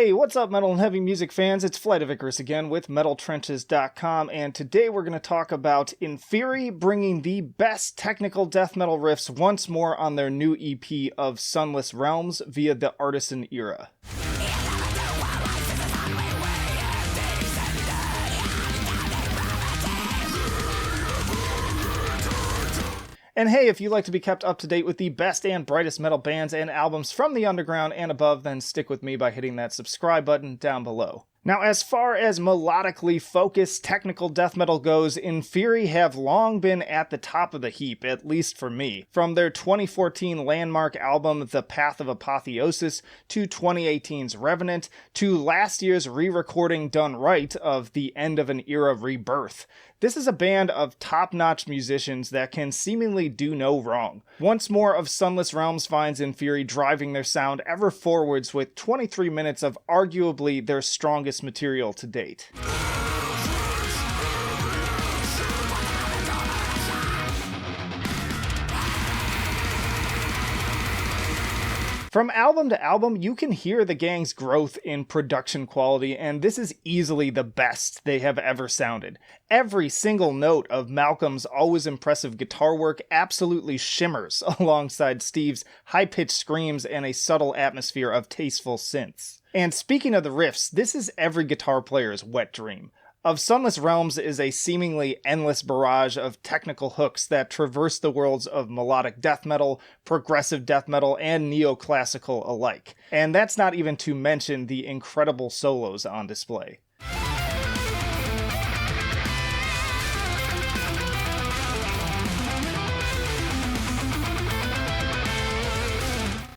Hey, what's up, metal and heavy music fans? It's Flight of Icarus again with MetalTrenches.com, and today we're going to talk about INFERI bringing the best technical death metal riffs once more on their new EP of Sunless Realms via the Artisan Era. And hey, if you'd like to be kept up to date with the best and brightest metal bands and albums from the underground and above, then stick with me by hitting that subscribe button down below. Now, as far as melodically focused technical death metal goes, INFERI have long been at the top of the heap, at least for me. From their 2014 landmark album, The Path of Apotheosis, to 2018's Revenant, to last year's re-recording done right of The End of an Era Rebirth. This is a band of top-notch musicians that can seemingly do no wrong. Once more of Sunless Realms finds INFERI driving their sound ever forwards with 23 minutes of arguably their strongest material to date. From album to album, you can hear the gang's growth in production quality, and this is easily the best they have ever sounded. Every single note of Malcolm's always impressive guitar work absolutely shimmers alongside Steve's high-pitched screams and a subtle atmosphere of tasteful synths. And speaking of the riffs, this is every guitar player's wet dream. Of Sunless Realms is a seemingly endless barrage of technical hooks that traverse the worlds of melodic death metal, progressive death metal, and neoclassical alike. And that's not even to mention the incredible solos on display.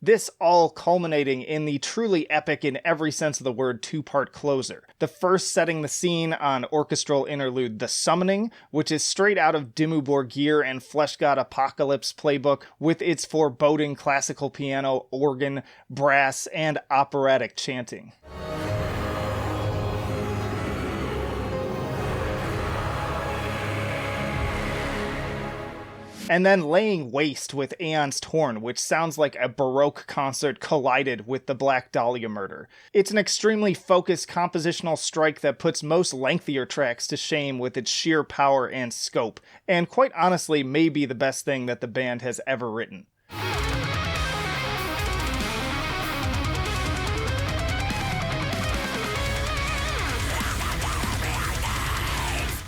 This all culminating in the truly epic in every sense of the word two-part closer. The first setting the scene on orchestral interlude The Summoning, which is straight out of Dimmu Borgir and Flesh God Apocalypse playbook with its foreboding classical piano, organ, brass, and operatic chanting. And then laying waste with Aeon's Torn, which sounds like a Baroque concert collided with the Black Dahlia Murder. It's an extremely focused compositional strike that puts most lengthier tracks to shame with its sheer power and scope, and quite honestly may be the best thing that the band has ever written.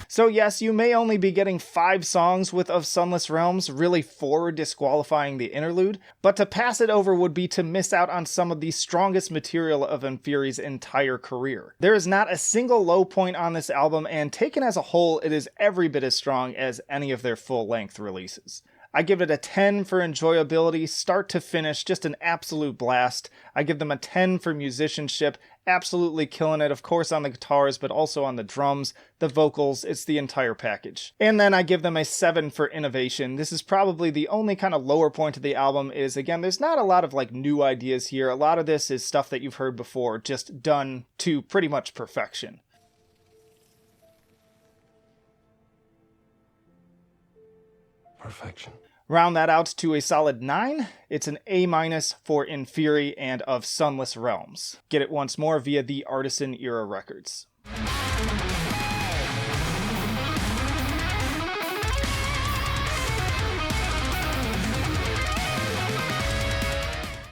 So yes, you may only be getting 5 songs with Of Sunless Realms, really 4 disqualifying the interlude, but to pass it over would be to miss out on some of the strongest material of INFERI's entire career. There is not a single low point on this album, and taken as a whole, it is every bit as strong as any of their full-length releases. I give it a 10 for enjoyability, start to finish, just an absolute blast. I give them a 10 for musicianship, absolutely killing it, of course on the guitars, but also on the drums, the vocals, it's the entire package. And then I give them a 7 for innovation. This is probably the only kind of lower point of the album is, again, there's not a lot of like new ideas here. A lot of this is stuff that you've heard before, just done to pretty much perfection. Perfection. Round that out to a solid 9, it's an A- for INFERI and Of Sunless Realms. Get it once more via the Artisan Era records.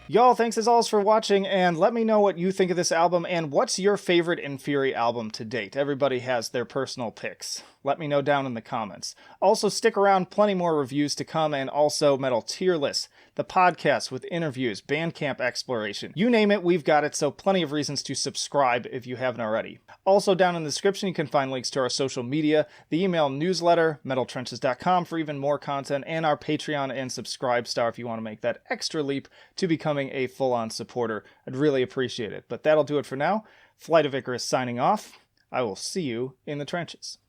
Y'all, thanks as always for watching, and let me know what you think of this album, and what's your favorite INFERI album to date. Everybody has their personal picks. Let me know down in the comments. Also, stick around, plenty more reviews to come, and also Metal Tier List, the podcast with interviews, Bandcamp exploration. You name it, we've got it, so plenty of reasons to subscribe if you haven't already. Also, down in the description, you can find links to our social media, the email newsletter, MetalTrenches.com for even more content, and our Patreon and Subscribe Star if you want to make that extra leap to becoming a full-on supporter. I'd really appreciate it. But that'll do it for now. Flight of Icarus signing off. I will see you in the trenches.